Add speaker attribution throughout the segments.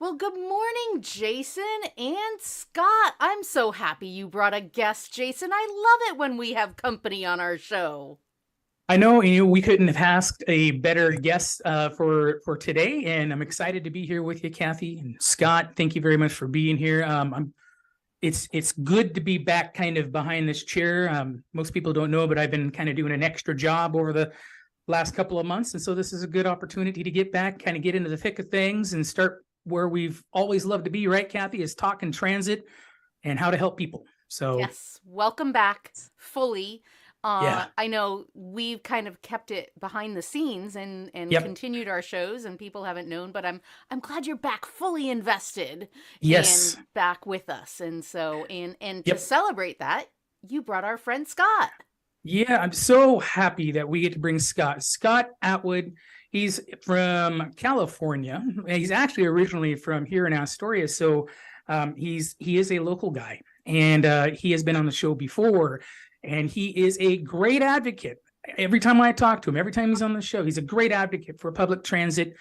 Speaker 1: Well, good morning, Jason and Scott. I'm so happy you brought a guest, Jason. I love it when we have company on our show.
Speaker 2: I know, we couldn't have asked a better guest for today, and I'm excited to be here with you, Kathy and Scott. Thank you very much for being here. It's good to be back, kind of behind this chair. Most people don't know, but I've been kind of doing an extra job over the last couple of months, and so this is a good opportunity to get back, kind of get into the thick of things, and start where we've always loved to be. Right, Kathy, is talking transit and how to help people. So
Speaker 1: Yes, welcome back fully.
Speaker 2: yeah,
Speaker 1: I know we've kind of kept it behind the scenes and
Speaker 2: yep,
Speaker 1: continued our shows, and people haven't known. But I'm glad you're back, fully invested,
Speaker 2: yes,
Speaker 1: and back with us. And so and to
Speaker 2: yep.
Speaker 1: celebrate that, you brought our friend Scott.
Speaker 2: Yeah, I'm so happy that we get to bring Scott Atwood. He's from California. He's actually originally from here in Astoria, so he is a local guy, and he has been on the show before, and he is a great advocate. Every time I talk to him, every time he's on the show, he's a great advocate for public transit.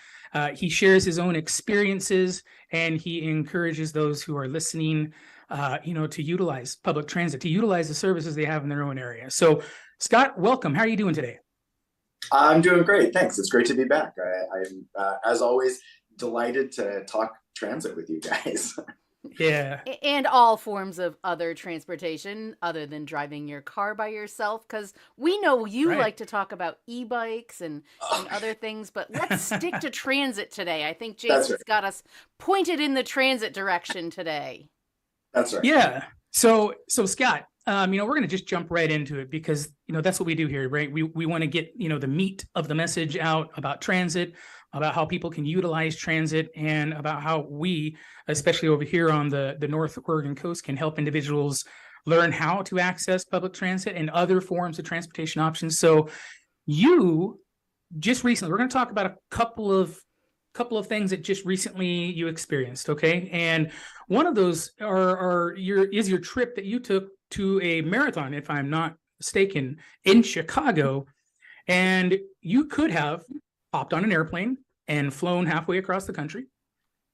Speaker 2: He shares his own experiences, and he encourages those who are listening to utilize public transit, to utilize the services they have in their own area. So, Scott, welcome. How are you doing today?
Speaker 3: I'm doing great. Thanks. It's great to be back. I'm, as always, delighted to talk transit with you guys.
Speaker 2: Yeah,
Speaker 1: And all forms of other transportation other than driving your car by yourself, because we know you
Speaker 2: right.
Speaker 1: like to talk about e-bikes and other things, but let's stick to transit today. I think
Speaker 3: That's right.
Speaker 1: Jason's got us pointed in the transit direction today.
Speaker 3: That's right.
Speaker 2: Yeah. So Scott, we're going to just jump right into it because that's what we do here, right? We want to get the meat of the message out about transit, about how people can utilize transit, and about how we, especially over here on the North Oregon coast, can help individuals learn how to access public transit and other forms of transportation options. So you just recently, we're going to talk about a couple of things that just recently you experienced, okay? And one of those is your trip that you took to a marathon, if I'm not mistaken, in Chicago. And you could have hopped on an airplane and flown halfway across the country.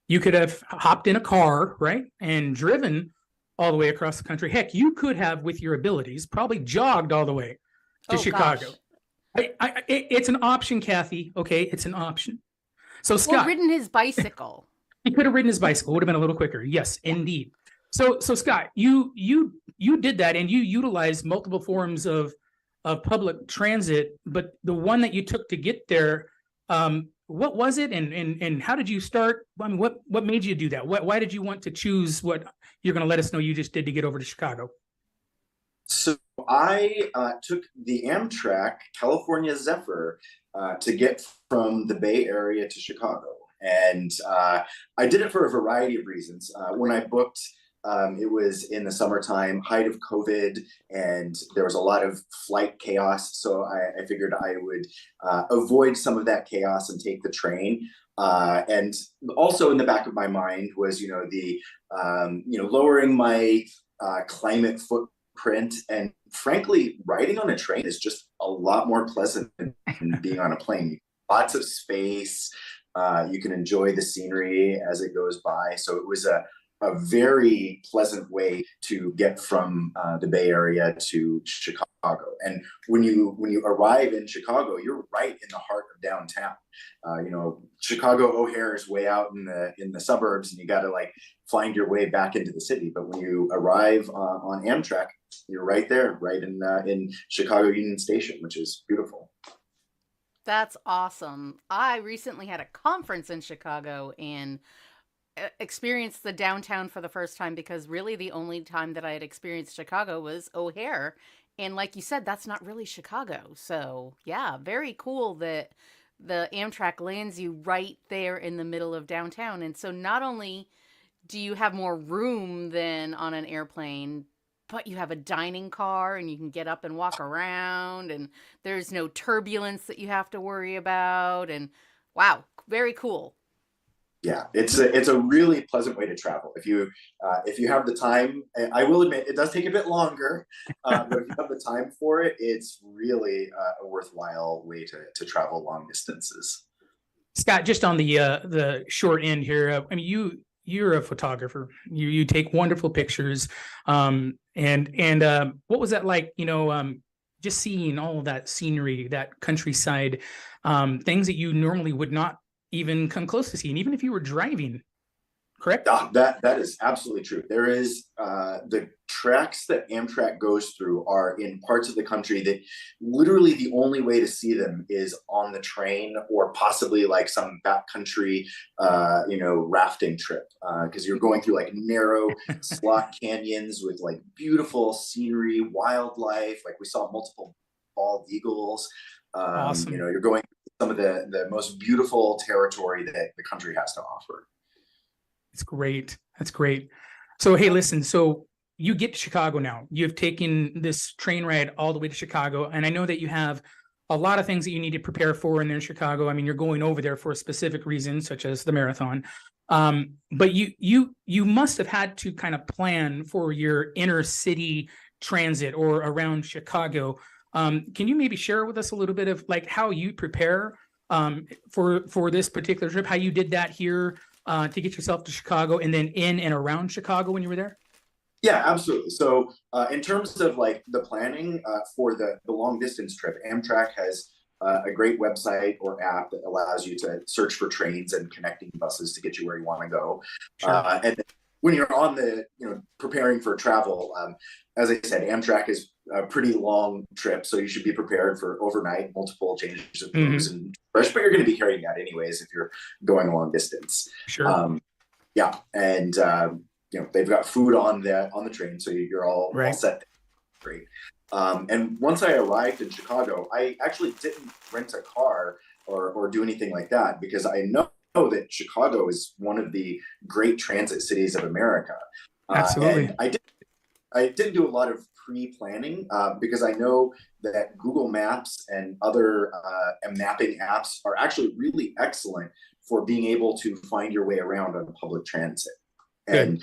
Speaker 2: You could have hopped in a car, right, and driven all the way across the country. Heck, you could have, with your abilities, probably jogged all the way to
Speaker 1: Oh
Speaker 2: Chicago.
Speaker 1: gosh.
Speaker 2: It's an option, Kathy. Okay, it's an option. So
Speaker 1: Or
Speaker 2: Scott,
Speaker 1: ridden his bicycle.
Speaker 2: he could have ridden his bicycle. Would have been a little quicker. Yes,
Speaker 1: Yeah.
Speaker 2: indeed. So Scott, you did that, and you utilized multiple forms of public transit. But the one that you took to get there, what was it, and how did you start? I mean, what made you do that? Why did you want to choose what you're going to let us know you just did to get over to Chicago?
Speaker 3: So I took the Amtrak California Zephyr to get from the Bay Area to Chicago. And I did it for a variety of reasons. When I booked, it was in the summertime, height of COVID, and there was a lot of flight chaos. So I figured I would avoid some of that chaos and take the train. And also in the back of my mind was, lowering my climate footprint. And frankly, riding on a train is just a lot more pleasant than being on a plane. Lots of space. You can enjoy the scenery as it goes by. So it was a very pleasant way to get from the Bay Area to Chicago. And when you arrive in Chicago, you're right in the heart of downtown. Chicago O'Hare is way out in the suburbs, and you got to like find your way back into the city. But when you arrive on Amtrak, you're right there, right in Chicago Union Station, which is beautiful.
Speaker 1: That's awesome. I recently had a conference in Chicago and experienced the downtown for the first time, because really the only time that I had experienced Chicago was O'Hare. And like you said, that's not really Chicago. So, yeah, very cool that the Amtrak lands you right there in the middle of downtown. And so not only do you have more room than on an airplane, but you have a dining car and you can get up and walk around, and there's no turbulence that you have to worry about. And wow, very cool.
Speaker 3: Yeah, it's a really pleasant way to travel if you have the time. I will admit it does take a bit longer, but if you have the time for it, it's really a worthwhile way to travel long distances.
Speaker 2: Scott, just on the short end here, I mean, you're a photographer. You take wonderful pictures. And what was that like? Just seeing all of that scenery, that countryside, things that you normally would not even come close to seeing, even if you were driving. Correct?
Speaker 3: That is absolutely true. There is the tracks that Amtrak goes through are in parts of the country that literally the only way to see them is on the train, or possibly like some backcountry, rafting trip, because you're going through like narrow slot canyons with like beautiful scenery, wildlife. Like we saw multiple bald eagles.
Speaker 2: Awesome.
Speaker 3: You're going through some of the most beautiful territory that the country has to offer.
Speaker 2: That's great. That's great. So, hey, listen, so you get to Chicago now. You've taken this train ride all the way to Chicago. And I know that you have a lot of things that you need to prepare for in Chicago. I mean, you're going over there for a specific reason, such as the marathon. But you must have had to kind of plan for your inner city transit or around Chicago. Can you maybe share with us a little bit of like how you prepare for this particular trip, how you did that here to get yourself to Chicago, and then in and around Chicago when you were there?
Speaker 3: Yeah, absolutely. So in terms of like the planning for the long distance trip, Amtrak has a great website or app that allows you to search for trains and connecting buses to get you where you want to go.
Speaker 2: Sure.
Speaker 3: And when you're on preparing for travel, as I said, Amtrak is a pretty long trip, so you should be prepared for overnight, multiple changes of booze and fresh, but you're going to be carrying that anyways if you're going a long distance.
Speaker 2: Sure.
Speaker 3: Yeah, and they've got food on the train, so you're all set. Great. And once I arrived in Chicago, I actually didn't rent a car or do anything like that, because I know that Chicago is one of the great transit cities of America.
Speaker 2: Absolutely.
Speaker 3: And I didn't do a lot of pre-planning because I know that Google Maps and other mapping apps are actually really excellent for being able to find your way around on public transit.
Speaker 2: Good.
Speaker 3: And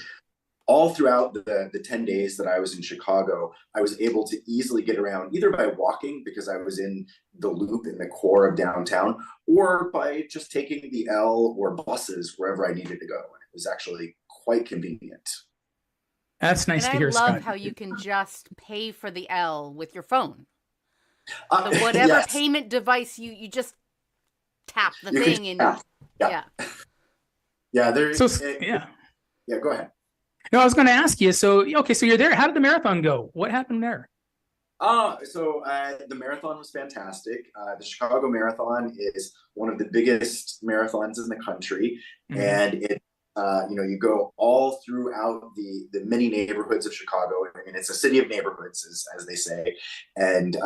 Speaker 3: all throughout the 10 days that I was in Chicago, I was able to easily get around either by walking, because I was in the loop in the core of downtown, or by just taking the L or buses wherever I needed to go. And it was actually quite convenient.
Speaker 2: That's nice
Speaker 1: and
Speaker 2: to hear,
Speaker 1: Scott. I love
Speaker 2: Scott.
Speaker 1: how you can just pay for the L with your phone. So whatever
Speaker 3: yes.
Speaker 1: payment device you just tap the thing and
Speaker 3: yeah. Yeah, go ahead.
Speaker 2: No, I was going to ask you. So you're there. How did the marathon go? What happened there?
Speaker 3: So the marathon was fantastic. The Chicago Marathon is one of the biggest marathons in the country, and it you go all throughout the many neighborhoods of Chicago. I mean, it's a city of neighborhoods, as they say, and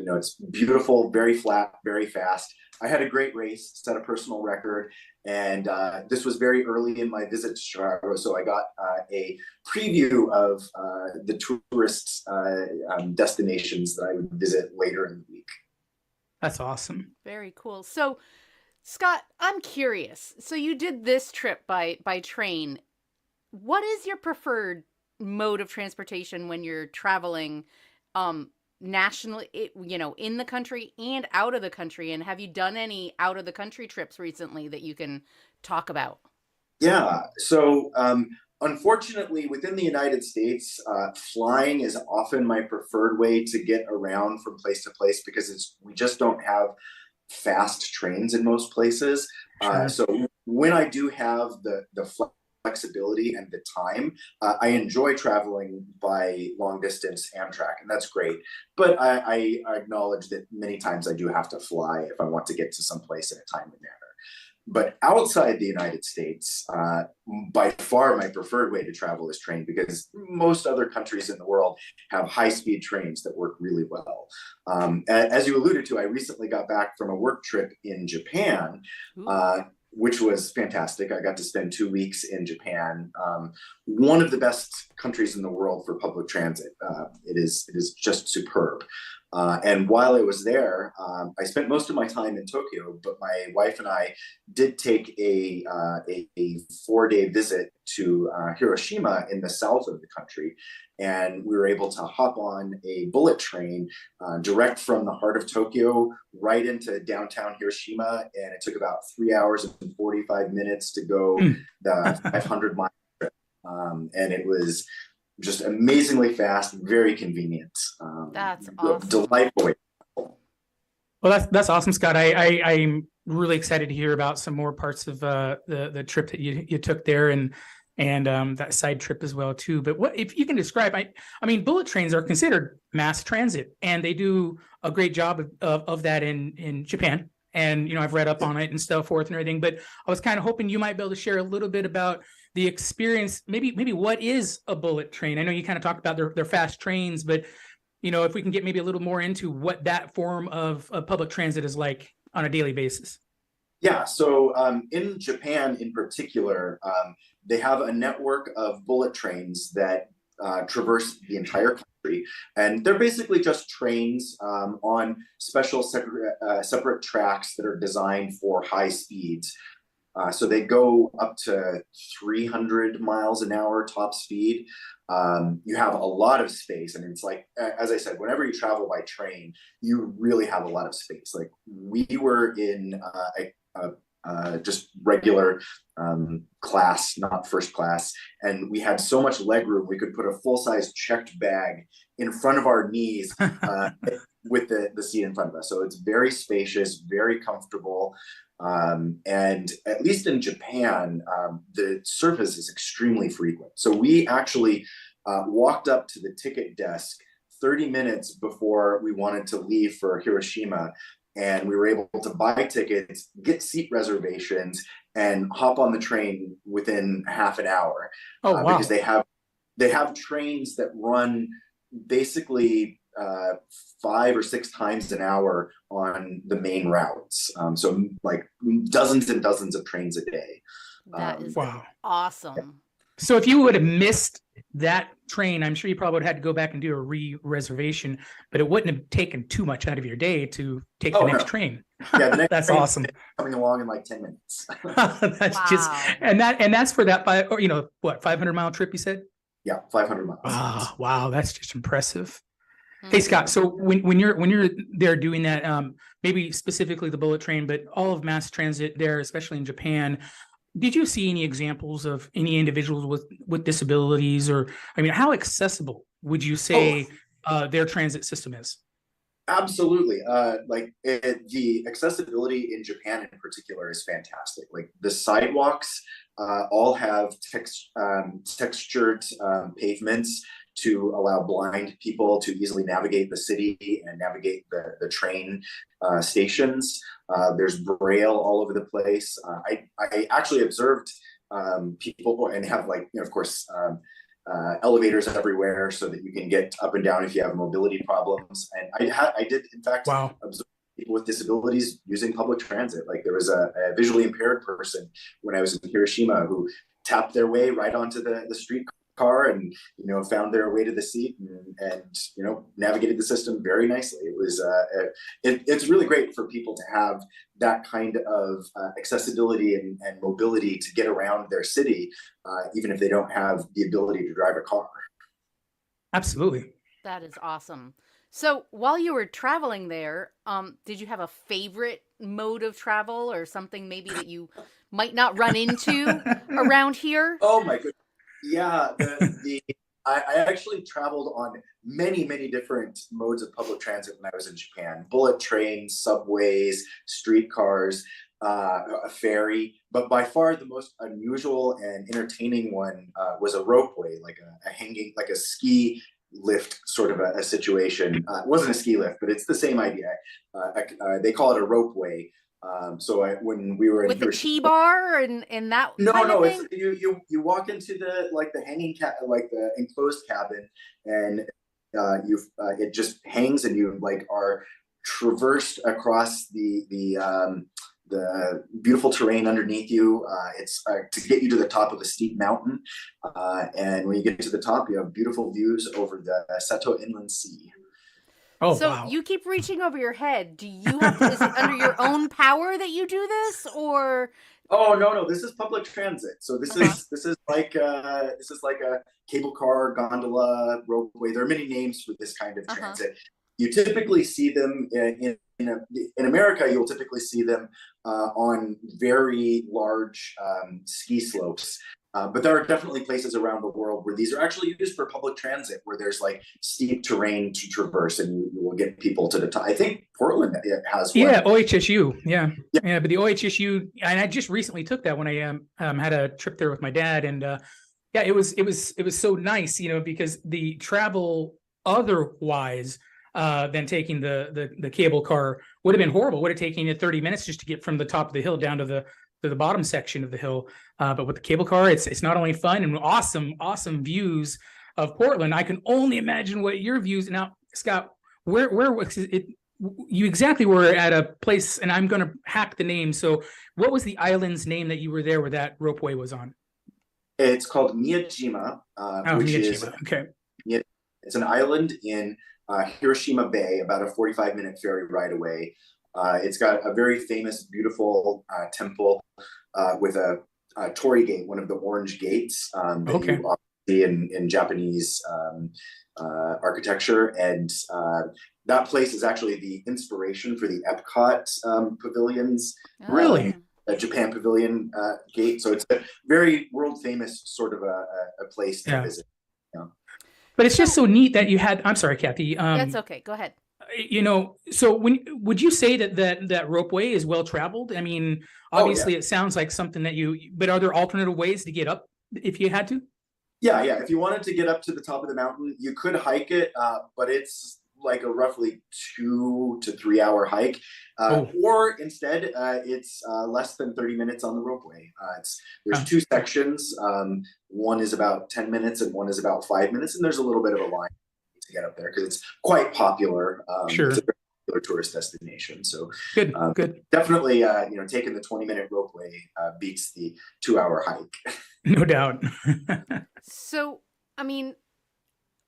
Speaker 3: it's beautiful, very flat, very fast. I had a great race, set a personal record, and this was very early in my visit to Chicago, so I got a preview of the tourist destinations that I would visit later in the week.
Speaker 2: That's awesome.
Speaker 1: Very cool. So, Scott, I'm curious. So you did this trip by train. What is your preferred mode of transportation when you're traveling nationally, in the country and out of the country? And have you done any out of the country trips recently that you can talk about?
Speaker 3: Yeah. So unfortunately, within the United States, flying is often my preferred way to get around from place to place, because we just don't have fast trains in most places.
Speaker 2: Sure.
Speaker 3: So when I do have the flexibility and the time, I enjoy traveling by long distance Amtrak, and that's great. But I acknowledge that many times I do have to fly if I want to get to some place in a timely manner. But outside the United States, by far my preferred way to travel is train, because most other countries in the world have high-speed trains that work really well. As you alluded to, I recently got back from a work trip in Japan, which was fantastic. I got to spend 2 weeks in Japan, one of the best countries in the world for public transit. It is just superb. And while I was there, I spent most of my time in Tokyo, but my wife and I did take a 4-day visit to Hiroshima in the south of the country. And we were able to hop on a bullet train direct from the heart of Tokyo right into downtown Hiroshima. And it took about 3 hours and 45 minutes to go the 500-mile trip. And it was just amazingly fast, very convenient.
Speaker 1: That's awesome.
Speaker 3: Delightful.
Speaker 2: Well, that's awesome, Scott. I'm really excited to hear about some more parts of the trip that you took there, and that side trip as well too. But what if you can describe? I mean, bullet trains are considered mass transit, and they do a great job of that in Japan. And you know, I've read up on it and so forth and everything. But I was kind of hoping you might be able to share a little bit about the experience. Maybe what is a bullet train? I know you kind of talked about their fast trains, but you know, if we can get maybe a little more into what that form of public transit is like on a daily basis.
Speaker 3: Yeah, so in Japan in particular, they have a network of bullet trains that traverse the entire country. And they're basically just trains on special separate tracks that are designed for high speeds. So they go up to 300 miles an hour top speed. You have a lot of space, and it's like, as I said, whenever you travel by train, you really have a lot of space. Like we were in just regular class, not first class, and we had so much leg room we could put a full-size checked bag in front of our knees with the seat in front of us. So it's very spacious, very comfortable. And at least in Japan, the service is extremely frequent. So we actually walked up to the ticket desk 30 minutes before we wanted to leave for Hiroshima. And we were able to buy tickets, get seat reservations, and hop on the train within half an hour.
Speaker 2: Oh, wow.
Speaker 3: Because they have trains that run basically 5 or 6 times an hour on the main routes. So like dozens and dozens of trains a day.
Speaker 1: That is
Speaker 2: wow.
Speaker 1: Awesome.
Speaker 2: So if you would have missed that train, I'm sure you probably would have had to go back and do a re-reservation, but it wouldn't have taken too much out of your day to take the next train.
Speaker 3: Yeah, the next
Speaker 2: that's
Speaker 3: train
Speaker 2: awesome.
Speaker 3: Coming along in like 10 minutes.
Speaker 2: That's
Speaker 1: Wow.
Speaker 2: just, and that's for that 500-mile trip you said?
Speaker 3: Yeah, 500 miles.
Speaker 2: Wow, that's just impressive.
Speaker 1: Mhm.
Speaker 2: Hey Scott, so when you're there doing that, maybe specifically the bullet train, but all of mass transit there, especially in Japan, did you see any examples of any individuals with disabilities, or I mean, how accessible would you say their transit system is?
Speaker 3: Absolutely. The accessibility in Japan in particular is fantastic. Like the sidewalks all have textured pavements to allow blind people to easily navigate the city and navigate the train stations. There's braille all over the place. I actually observed people and have of course, elevators everywhere so that you can get up and down if you have mobility problems. And I did in fact observe people with disabilities using public transit. Like there was a visually impaired person when I was in Hiroshima who tapped their way right onto the streetcar and found their way to the seat and navigated the system very nicely. It was it's really great for people to have that kind of accessibility and mobility to get around their city, even if they don't have the ability to drive a car.
Speaker 2: Absolutely.
Speaker 1: That is awesome. So while you were traveling there, did you have a favorite mode of travel or something maybe that you might not run into around here?
Speaker 3: Oh my goodness. Yeah, I actually traveled on many different modes of public transit when I was in Japan. Bullet trains, subways, streetcars, a ferry. But by far the most unusual and entertaining one was a ropeway, like a hanging, like a ski lift sort of a situation. It wasn't a ski lift, but it's the same idea. They call it a ropeway. When we were in
Speaker 1: with the
Speaker 3: Hiroshima,
Speaker 1: T-bar and that
Speaker 3: no,
Speaker 1: thing?
Speaker 3: it's you walk into the hanging the enclosed cabin, and it just hangs, and you are traversed across the beautiful terrain underneath you. It's to get you to the top of a steep mountain, and when you get to the top, you have beautiful views over the Seto Inland Sea.
Speaker 2: Oh,
Speaker 1: So
Speaker 2: wow.
Speaker 1: you keep reaching over your head. Do you have to, is it under your own power that you do this, or?
Speaker 3: Oh no, no, this is public transit. So
Speaker 1: Uh-huh.
Speaker 3: this is like a cable car, gondola, ropeway. There are many names for this kind of
Speaker 1: Uh-huh.
Speaker 3: transit. You typically see them in America. You'll typically see them on very large ski slopes. But there are definitely places around the world where these are actually used for public transit, where there's like steep terrain to traverse, and you will get people to the top. I think Portland has
Speaker 2: Yeah,
Speaker 3: one.
Speaker 2: OHSU. Yeah.
Speaker 3: Yeah,
Speaker 2: Yeah, but the OHSU, and I just recently took that when I had a trip there with my dad, and yeah, it was so nice, because the travel otherwise than taking the cable car would have been horrible. Would have taken you 30 minutes just to get from the top of the hill down to the bottom section of the hill. But with the cable car, it's not only fun and awesome views of Portland. I can only imagine what your views now, Scott. Where was it? You exactly were at a place, and I'm going to hack the name. So, what was the island's name that you were there where that ropeway was on?
Speaker 3: it's called Miyajima,
Speaker 2: Oh,
Speaker 3: which is
Speaker 2: Miyajima. Okay.
Speaker 3: it's an island in Hiroshima Bay, about a 45-minute ferry ride away. It's got a very famous, beautiful temple with a torii gate, one of the orange gates that
Speaker 2: Okay.
Speaker 3: you often see in Japanese architecture. And that place is actually the inspiration for the Epcot pavilions,
Speaker 2: Really?
Speaker 3: Japan Pavilion gate. So it's a very world famous sort of a place to
Speaker 2: Yeah.
Speaker 3: visit. You know?
Speaker 2: But it's just
Speaker 1: So
Speaker 2: so neat that you had. I'm sorry, Kathy.
Speaker 1: that's okay. Go ahead.
Speaker 2: So would you say that ropeway is well traveled? I mean,
Speaker 3: Oh yeah.
Speaker 2: obviously, it sounds like something that but are there alternative ways to get up if you had to?
Speaker 3: Yeah, yeah. If you wanted to get up to the top of the mountain, you could hike it, but it's like a roughly 2 to 3 hour hike.
Speaker 2: Oh,
Speaker 3: Or instead, it's less than 30 minutes on the ropeway. There's
Speaker 2: uh,
Speaker 3: two sections. One is about 10 minutes and one is about 5 minutes, and there's a little bit of a line to get up there because it's quite popular.
Speaker 2: sure.
Speaker 3: It's a very popular tourist destination. So
Speaker 2: Good. Good.
Speaker 3: definitely, taking the 20-minute ropeway beats the 2 hour hike.
Speaker 2: No doubt.
Speaker 1: So, I mean,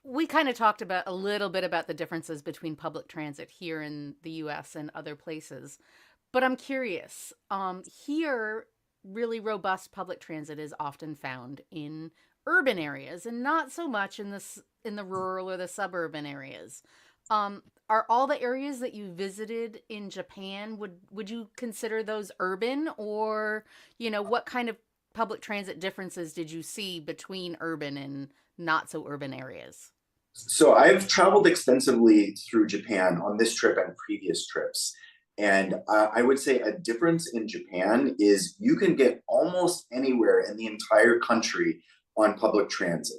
Speaker 1: we kind of talked about a little bit about the differences between public transit here in the US and other places. But I'm curious. Here, really robust public transit is often found in urban areas and not so much in the rural or the suburban areas. Are all the areas that you visited in Japan, would you consider those urban, or, what kind of public transit differences did you see between urban and not so urban areas?
Speaker 3: So I've traveled extensively through Japan on this trip and previous trips. And I would say a difference in Japan is you can get almost anywhere in the entire country on public transit.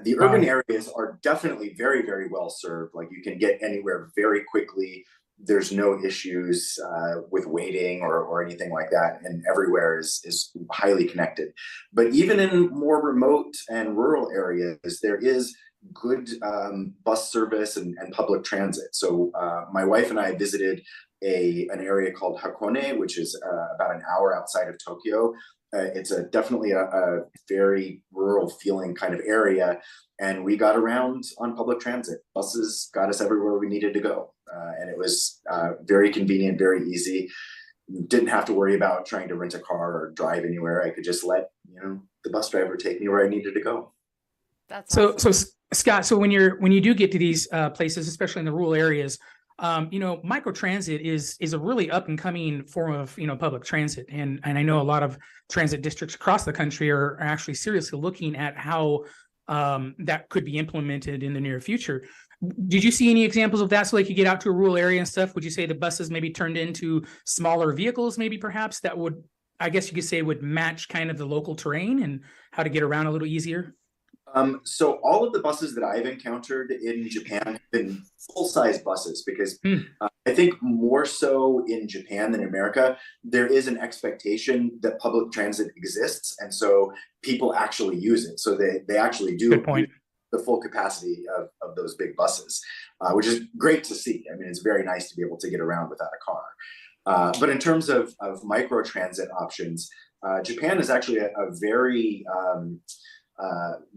Speaker 3: The urban
Speaker 2: Wow.
Speaker 3: areas are definitely very, very well served. Like you can get anywhere very quickly. There's no issues with waiting or anything like that. And everywhere is highly connected. But even in more remote and rural areas, there is good bus service and public transit. So my wife and I visited an area called Hakone, which is about an hour outside of Tokyo. It's definitely a very rural feeling kind of area. And we got around on public transit. Buses got us everywhere we needed to go. And it was very convenient, very easy. Didn't have to worry about trying to rent a car or drive anywhere. I could just let the bus driver take me where I needed to go.
Speaker 1: That's
Speaker 2: So,
Speaker 1: awesome.
Speaker 2: Scott, so when you do get to these places, especially in the rural areas, microtransit is a really up and coming form of public transit, and I know a lot of transit districts across the country are actually seriously looking at how that could be implemented in the near future. Did you see any examples of that? So, like, you get out to a rural area and stuff. Would you say the buses maybe turned into smaller vehicles, maybe perhaps that would, I guess you could say, would match kind of the local terrain and how to get around a little easier?
Speaker 3: So all of the buses that I've encountered in Japan have been full-size buses because I think more so in Japan than in America, there is an expectation that public transit exists, and so people actually use it. So they actually do
Speaker 2: Good point.
Speaker 3: use the full capacity of those big buses, which is great to see. I mean, it's very nice to be able to get around without a car. But in terms of micro transit options, Japan is actually a very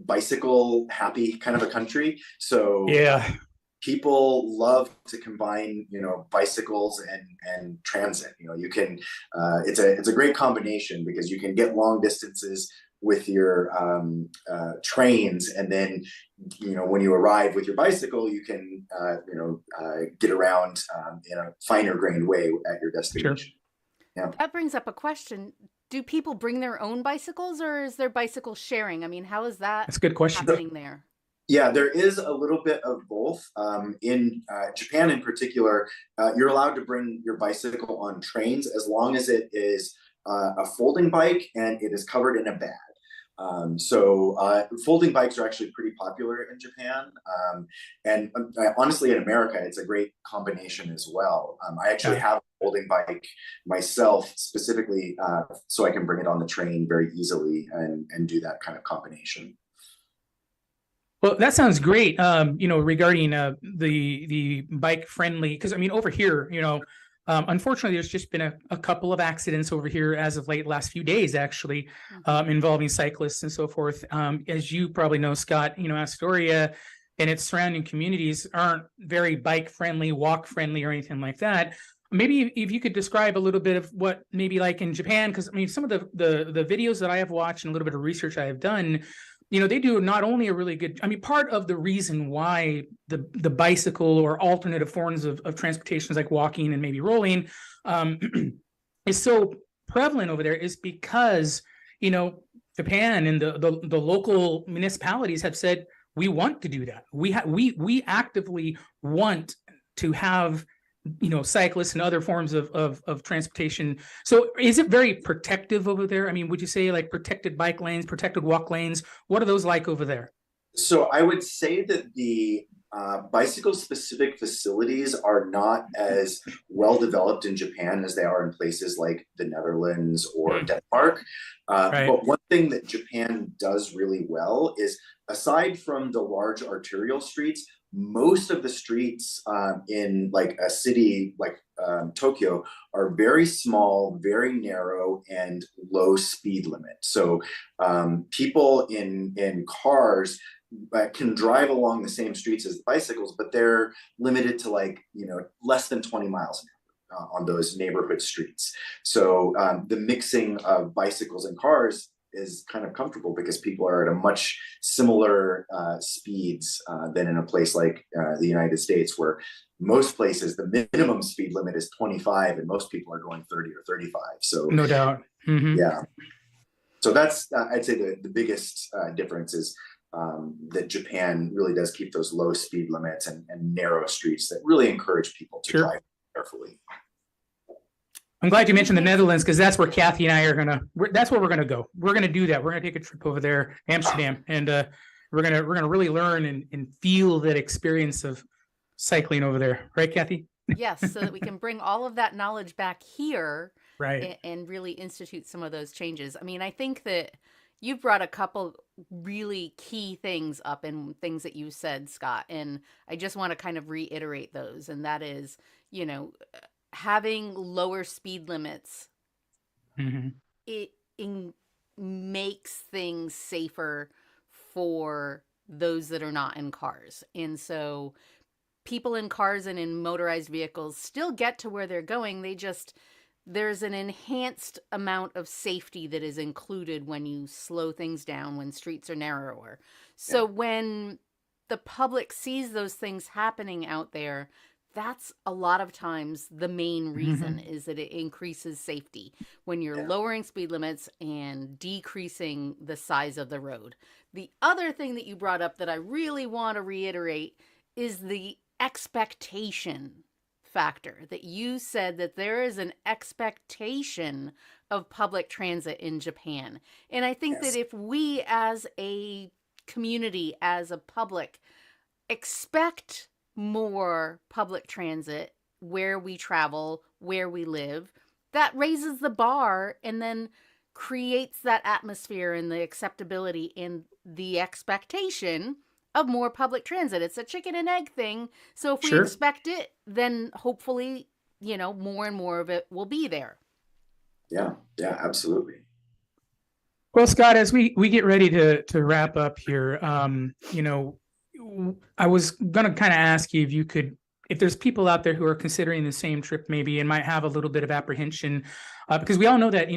Speaker 3: bicycle happy kind of a country. So
Speaker 2: Yeah.
Speaker 3: people love to combine, bicycles and transit. You can, it's a great combination because you can get long distances with your trains, and then when you arrive with your bicycle, you can get around in a finer grained way at your destination.
Speaker 2: Sure.
Speaker 3: Yeah.
Speaker 1: That brings up a question. Do people bring their own bicycles, or is there bicycle sharing? I mean, how is that
Speaker 2: That's a good question.
Speaker 1: happening there?
Speaker 3: Yeah, there is a little bit of both. In Japan in particular, you're allowed to bring your bicycle on trains as long as it is a folding bike and it is covered in a bag. So folding bikes are actually pretty popular in Japan. And honestly, in America, it's a great combination as well. I actually have a folding bike myself, specifically so I can bring it on the train very easily and do that kind of combination.
Speaker 2: Well, that sounds great. Regarding the bike friendly, because I mean, over here, unfortunately, there's just been a couple of accidents over here as of late, last few days, actually, involving cyclists and so forth. As you probably know, Scott, Astoria and its surrounding communities aren't very bike friendly, walk friendly, or anything like that. Maybe if you could describe a little bit of what maybe like in Japan, because I mean, some of the videos that I have watched and a little bit of research I have done, they do not only a really good, I mean, part of the reason why the bicycle or alternative forms of transportation, like walking and maybe rolling, is so prevalent over there is because, Japan and the local municipalities have said, we want to do that. We actively want to have cyclists and other forms of transportation. So is it very protective over there? I mean, would you say like protected bike lanes, protected walk lanes? What are those like over there?
Speaker 3: So I would say that the bicycle specific facilities are not as well developed in Japan as they are in places like the Netherlands or Denmark.
Speaker 2: Right.
Speaker 3: But one thing that Japan does really well is, aside from the large arterial streets, most of the streets in like a city like Tokyo are very small, very narrow, and low speed limit. So people in cars can drive along the same streets as the bicycles, but they're limited to less than 20 miles an hour on those neighborhood streets. So the mixing of bicycles and cars is kind of comfortable because people are at a much similar speeds than in a place like the United States, where most places the minimum speed limit is 25 and most people are going 30 or 35. So
Speaker 2: no doubt.
Speaker 3: Yeah. So that's I'd say the biggest difference is that Japan really does keep those low speed limits and narrow streets that really encourage people to drive carefully.
Speaker 2: I'm glad you mentioned the Netherlands, because that's where Kathy and I are that's where we're gonna go. We're gonna do that. We're gonna take a trip over there, Amsterdam, and we're gonna really learn and feel that experience of cycling over there, right, Kathy?
Speaker 1: Yes, so that we can bring all of that knowledge back here,
Speaker 2: right,
Speaker 1: and really institute some of those changes. I mean, I think that you've brought a couple really key things up in things that you said, Scott, and I just want to kind of reiterate those, and that is, having lower speed limits, it makes things safer for those that are not in cars. And so people in cars and in motorized vehicles still get to where they're going. There's an enhanced amount of safety that is included when you slow things down, when streets are narrower. So when the public sees those things happening out there, that's a lot of times the main reason, is that it increases safety when you're lowering speed limits and decreasing the size of the road. The other thing that you brought up that I really want to reiterate is the expectation factor, that you said that there is an expectation of public transit in Japan. And I think that if we as a community, as a public, expect more public transit where we travel, where we live, that raises the bar and then creates that atmosphere and the acceptability and the expectation of more public transit. It's a chicken and egg thing. So if we expect it, then hopefully, more and more of it will be there.
Speaker 3: Yeah, absolutely.
Speaker 2: Well, Scott, as we get ready to wrap up here, I was going to kind of ask you if you could, if there's people out there who are considering the same trip maybe and might have a little bit of apprehension, because we all know that,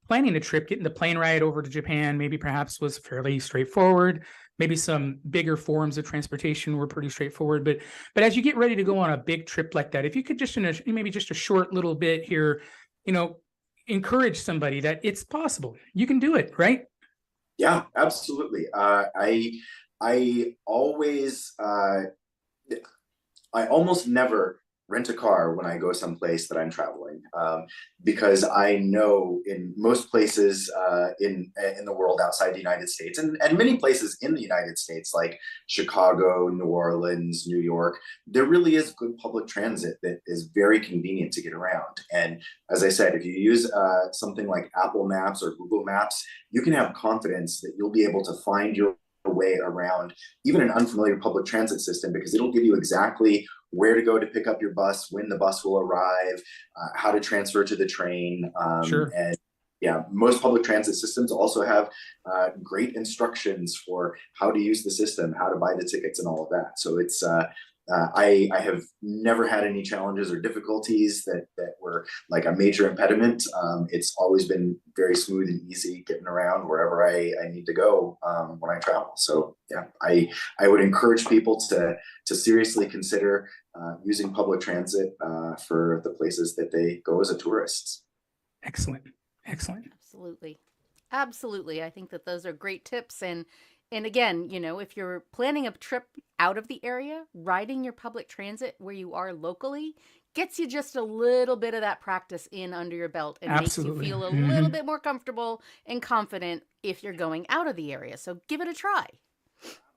Speaker 2: planning a trip, getting the plane ride over to Japan, maybe perhaps was fairly straightforward. Maybe some bigger forms of transportation were pretty straightforward. But as you get ready to go on a big trip like that, if you could just maybe just a short little bit here, encourage somebody that it's possible. You can do it, right?
Speaker 3: Yeah, absolutely. I always, I almost never rent a car when I go someplace that I'm traveling, because I know in most places in the world outside the United States, and many places in the United States, like Chicago, New Orleans, New York, there really is good public transit that is very convenient to get around. And as I said, if you use something like Apple Maps or Google Maps, you can have confidence that you'll be able to find your way around even an unfamiliar public transit system, because it'll give you exactly where to go to pick up your bus, when the bus will arrive, how to transfer to the train.
Speaker 2: Sure.
Speaker 3: And yeah, most public transit systems also have great instructions for how to use the system, how to buy the tickets, and all of that. So it's I have never had any challenges or difficulties that were like a major impediment. It's always been very smooth and easy getting around wherever I need to go when I travel. So yeah, I would encourage people to seriously consider using public transit for the places that they go as a tourist.
Speaker 2: Excellent. Excellent.
Speaker 1: Absolutely. Absolutely. I think that those are great tips. And again, if you're planning a trip out of the area, riding your public transit where you are locally gets you just a little bit of that practice in under your belt and
Speaker 2: Absolutely.
Speaker 1: makes you feel a little bit more comfortable and confident if you're going out of the area. So give it a try.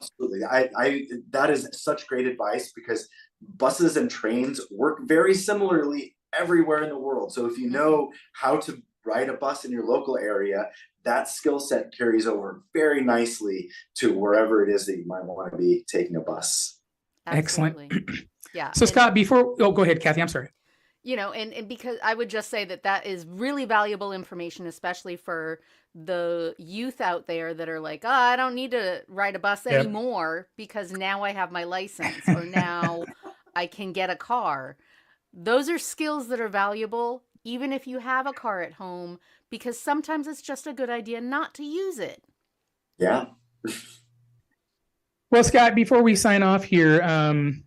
Speaker 3: Absolutely. I that is such great advice, because buses and trains work very similarly everywhere in the world. So if you know how to ride a bus in your local area, that skill set carries over very nicely to wherever it is that you might want to be taking a bus.
Speaker 1: Absolutely.
Speaker 2: Excellent.
Speaker 1: Yeah.
Speaker 2: So Scott, go ahead, Kathy. I'm sorry.
Speaker 1: And because I would just say that is really valuable information, especially for the youth out there that are like, oh, I don't need to ride a bus anymore because now I have my license or now I can get a car. Those are skills that are valuable, even if you have a car at home, because sometimes it's just a good idea not to use it.
Speaker 3: Yeah.
Speaker 2: Well, Scott, before we sign off here,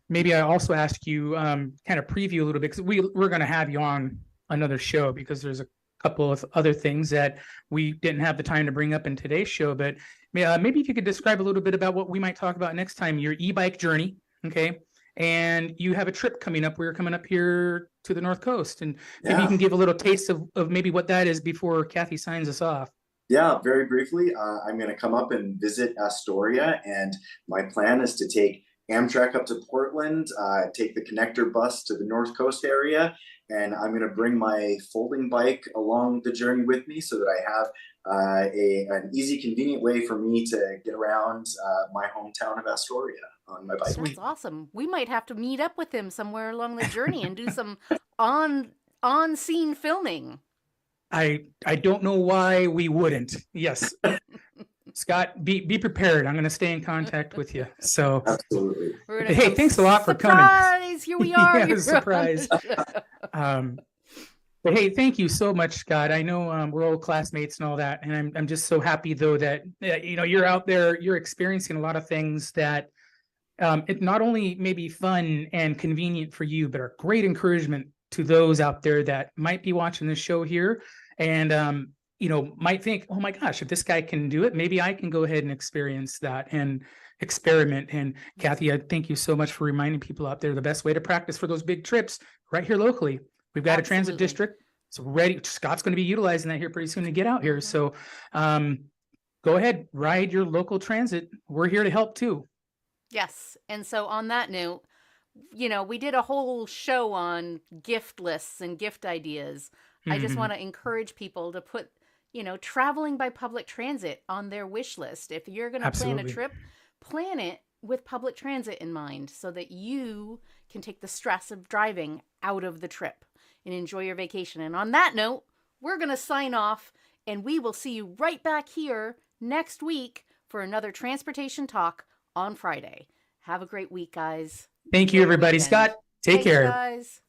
Speaker 2: maybe I also ask you kind of preview a little bit, because we're going to have you on another show, because there's a couple of other things that we didn't have the time to bring up in today's show. But maybe if you could describe a little bit about what we might talk about next time, your e-bike journey, okay? And you have a trip coming up. We're coming up here to the North Coast, and maybe you can give a little taste of maybe what that is before Kathy signs us off.
Speaker 3: Yeah, very briefly, I'm going to come up and visit Astoria, and my plan is to take Amtrak up to Portland, take the connector bus to the North Coast area, and I'm going to bring my folding bike along the journey with me, so that I have an easy, convenient way for me to get around my hometown of Astoria on my bike.
Speaker 1: That's awesome. We might have to meet up with him somewhere along the journey and do some on-scene filming.
Speaker 2: I don't know why we wouldn't. Yes. Scott, be prepared. I'm going to stay in contact with you. So
Speaker 3: absolutely.
Speaker 2: Hey, thanks a lot for coming.
Speaker 1: Surprise! Here we are.
Speaker 2: Yeah, surprise. But hey, thank you so much, Scott. I know we're old classmates and all that, and I'm just so happy though that you're out there, you're experiencing a lot of things that it not only may be fun and convenient for you, but are great encouragement to those out there that might be watching this show here and might think, oh my gosh, if this guy can do it, maybe I can go ahead and experience that and experiment. And Kathy, I thank you so much for reminding people out there the best way to practice for those big trips right here locally. We've got a transit district. It's ready. Scott's going to be utilizing that here pretty soon to get out here. So go ahead, ride your local transit. We're here to help too.
Speaker 1: Yes. And so on that note, we did a whole show on gift lists and gift ideas. I just want to encourage people to put, traveling by public transit on their wish list. If you're going to plan a trip, plan it with public transit in mind so that you can take the stress of driving out of the trip and enjoy your vacation. And on that note, we're going to sign off, and we will see you right back here next week for another transportation talk on Friday. Have a great week, guys.
Speaker 2: Thank you,
Speaker 1: Enjoy the
Speaker 2: everybody.
Speaker 1: weekend.
Speaker 2: Scott, take
Speaker 1: Thanks,
Speaker 2: care.
Speaker 1: guys.